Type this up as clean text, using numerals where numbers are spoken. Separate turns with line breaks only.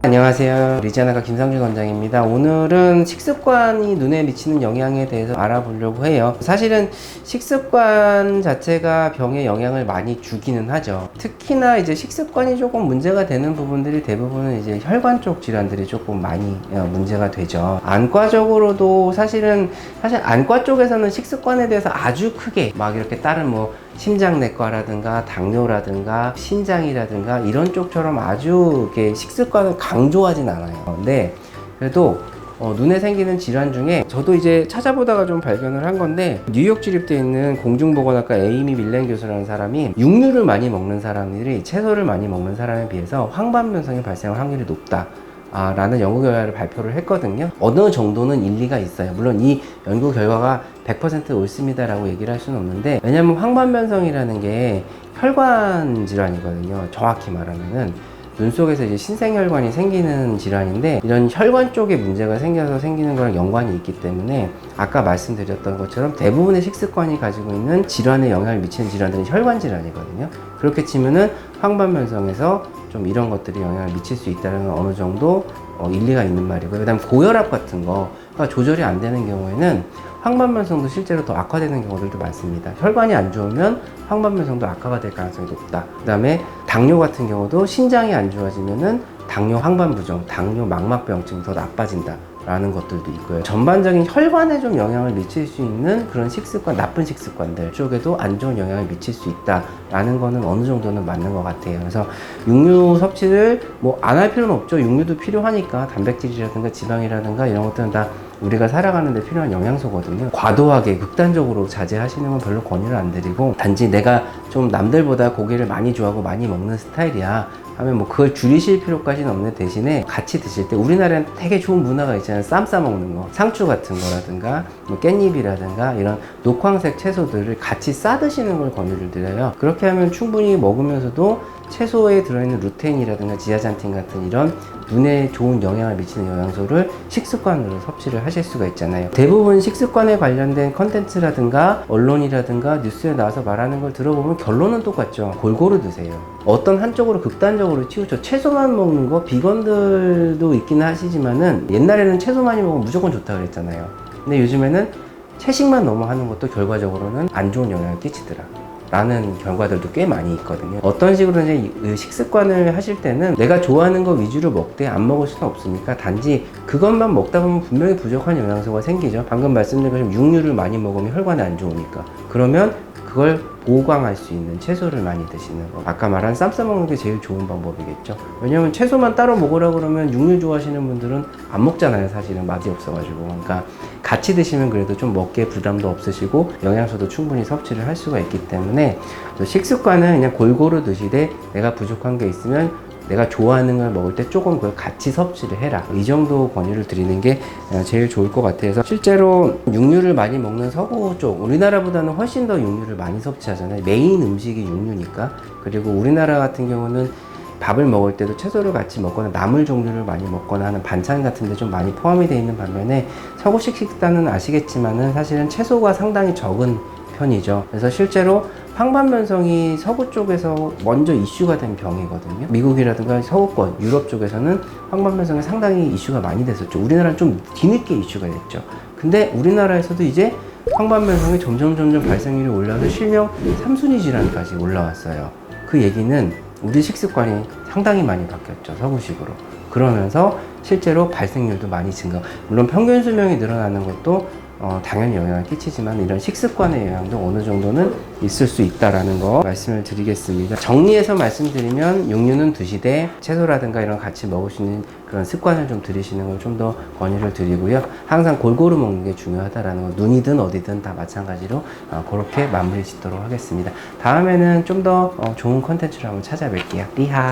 안녕하세요. 리지아나가 김상준 원장입니다. 오늘은 식습관이 눈에 미치는 영향에 대해서 알아보려고 해요. 사실은 식습관 자체가 병에 영향을 많이 주기는 하죠. 특히나 이제 식습관이 조금 문제가 되는 부분들이 대부분은 이제 혈관 쪽 질환들이 조금 많이 문제가 되죠. 안과적으로도 사실 안과 쪽에서는 식습관에 대해서 아주 크게 막 이렇게 다른 심장내과라든가 당뇨라든가 신장이라든가 이런 쪽처럼 아주 이렇게 식습관을 강조하진 않아요. 근데 그래도 눈에 생기는 질환 중에 저도 이제 찾아보다가 좀 발견을 한 건데, 뉴욕 주립대에 있는 공중보건학과 에이미 밀렌 교수라는 사람이 육류를 많이 먹는 사람들이 채소를 많이 먹는 사람에 비해서 황반변성이 발생할 확률이 높다 라는 연구 결과를 발표를 했거든요. 어느 정도는 일리가 있어요. 물론 이 연구 결과가 100% 옳습니다 라고 얘기를 할 수는 없는데, 왜냐면 황반변성이라는 게 혈관 질환이거든요. 정확히 말하면은 눈 속에서 이제 신생혈관이 생기는 질환인데, 이런 혈관 쪽에 문제가 생겨서 생기는 거랑 연관이 있기 때문에 아까 말씀드렸던 것처럼 대부분의 식습관이 가지고 있는 질환에 영향을 미치는 질환들은 혈관 질환이거든요. 그렇게 치면은 황반변성에서 좀 이런 것들이 영향을 미칠 수 있다는 건 어느 정도 일리가 있는 말이고요. 그 다음 고혈압 같은 거가 조절이 안 되는 경우에는 황반변성도 실제로 더 악화되는 경우들도 많습니다. 혈관이 안 좋으면 황반변성도 악화가 될 가능성이 높다. 그 다음에 당뇨 같은 경우도 신장이 안 좋아지면은 당뇨 황반부종, 당뇨 망막병증이 더 나빠진다 라는 것들도 있고요. 전반적인 혈관에 좀 영향을 미칠 수 있는 그런 식습관, 나쁜 식습관들 쪽에도 안 좋은 영향을 미칠 수 있다 라는 거는 어느 정도는 맞는 것 같아요. 그래서 육류 섭취를 안 할 필요는 없죠. 육류도 필요하니까 단백질이라든가 지방이라든가 이런 것들은 다 우리가 살아가는 데 필요한 영양소거든요. 과도하게 극단적으로 자제하시는 건 별로 권유를 안 드리고, 단지 내가 좀 남들보다 고기를 많이 좋아하고 많이 먹는 스타일이야 하면 그걸 줄이실 필요까지는 없는 대신에 같이 드실 때, 우리나라엔 되게 좋은 문화가 있잖아요. 쌈 싸 먹는 거, 상추 같은 거라든가 깻잎이라든가 이런 녹황색 채소들을 같이 싸 드시는 걸 권유를 드려요. 그렇게 하면 충분히 먹으면서도 채소에 들어있는 루테인이라든가 지아잔틴 같은 이런 눈에 좋은 영향을 미치는 영양소를 식습관으로 섭취를 하실 수가 있잖아요. 대부분 식습관에 관련된 컨텐츠라든가 언론이라든가 뉴스에 나와서 말하는 걸 들어보면 결론은 똑같죠. 골고루 드세요. 어떤 한쪽으로 극단적으로 치우쳐 채소만 먹는 거, 비건들도 있기는 하시지만은 옛날에는 채소 많이 먹으면 무조건 좋다 그랬잖아요. 근데 요즘에는 채식만 너무 하는 것도 결과적으로는 안 좋은 영향을 끼치더라 라는 결과들도 꽤 많이 있거든요. 어떤 식으로 이제 식습관을 하실 때는 내가 좋아하는 거 위주로 먹되 안 먹을 수는 없으니까, 단지 그것만 먹다 보면 분명히 부족한 영양소가 생기죠. 방금 말씀드린 것처럼 육류를 많이 먹으면 혈관에 안 좋으니까. 그러면 그걸 보강할 수 있는 채소를 많이 드시는 거, 아까 말한 쌈 싸먹는 게 제일 좋은 방법이겠죠. 왜냐면 채소만 따로 먹으라 그러면 육류 좋아하시는 분들은 안 먹잖아요. 사실은 맛이 없어가지고. 그러니까 같이 드시면 그래도 좀 먹기에 부담도 없으시고 영양소도 충분히 섭취를 할 수가 있기 때문에, 식습관은 그냥 골고루 드시되 내가 부족한 게 있으면 내가 좋아하는 걸 먹을 때 조금 그걸 같이 섭취를 해라, 이 정도 권유를 드리는 게 제일 좋을 것 같아서, 실제로 육류를 많이 먹는 서구 쪽, 우리나라보다는 훨씬 더 육류를 많이 섭취하잖아요. 메인 음식이 육류니까. 그리고 우리나라 같은 경우는 밥을 먹을 때도 채소를 같이 먹거나 나물 종류를 많이 먹거나 하는 반찬 같은 데 좀 많이 포함이 되어 있는 반면에, 서구식 식단은 아시겠지만은 사실은 채소가 상당히 적은 편이죠. 그래서 실제로 황반변성이 서구 쪽에서 먼저 이슈가 된 병이거든요. 미국이라든가 서구권, 유럽 쪽에서는 황반변성이 상당히 이슈가 많이 됐었죠. 우리나라는 좀 뒤늦게 이슈가 됐죠. 근데 우리나라에서도 이제 황반변성이 점점 발생률이 올라서 실명 3순위 질환까지 올라왔어요. 그 얘기는 우리 식습관이 상당히 많이 바뀌었죠. 서구식으로. 그러면서 실제로 발생률도 많이 증가. 물론 평균 수명이 늘어나는 것도 당연히 영향을 끼치지만, 이런 식습관의 영향도 어느 정도는 있을 수 있다라는 거 말씀을 드리겠습니다. 정리해서 말씀드리면, 육류는 드시되 채소라든가 이런 같이 먹을 수 있는 그런 습관을 좀 들이시는 걸 좀 더 권유를 드리고요. 항상 골고루 먹는 게 중요하다라는 거, 눈이든 어디든 다 마찬가지로 그렇게 마무리 짓도록 하겠습니다. 다음에는 좀 더 좋은 컨텐츠로 한번 찾아뵐게요. 리하.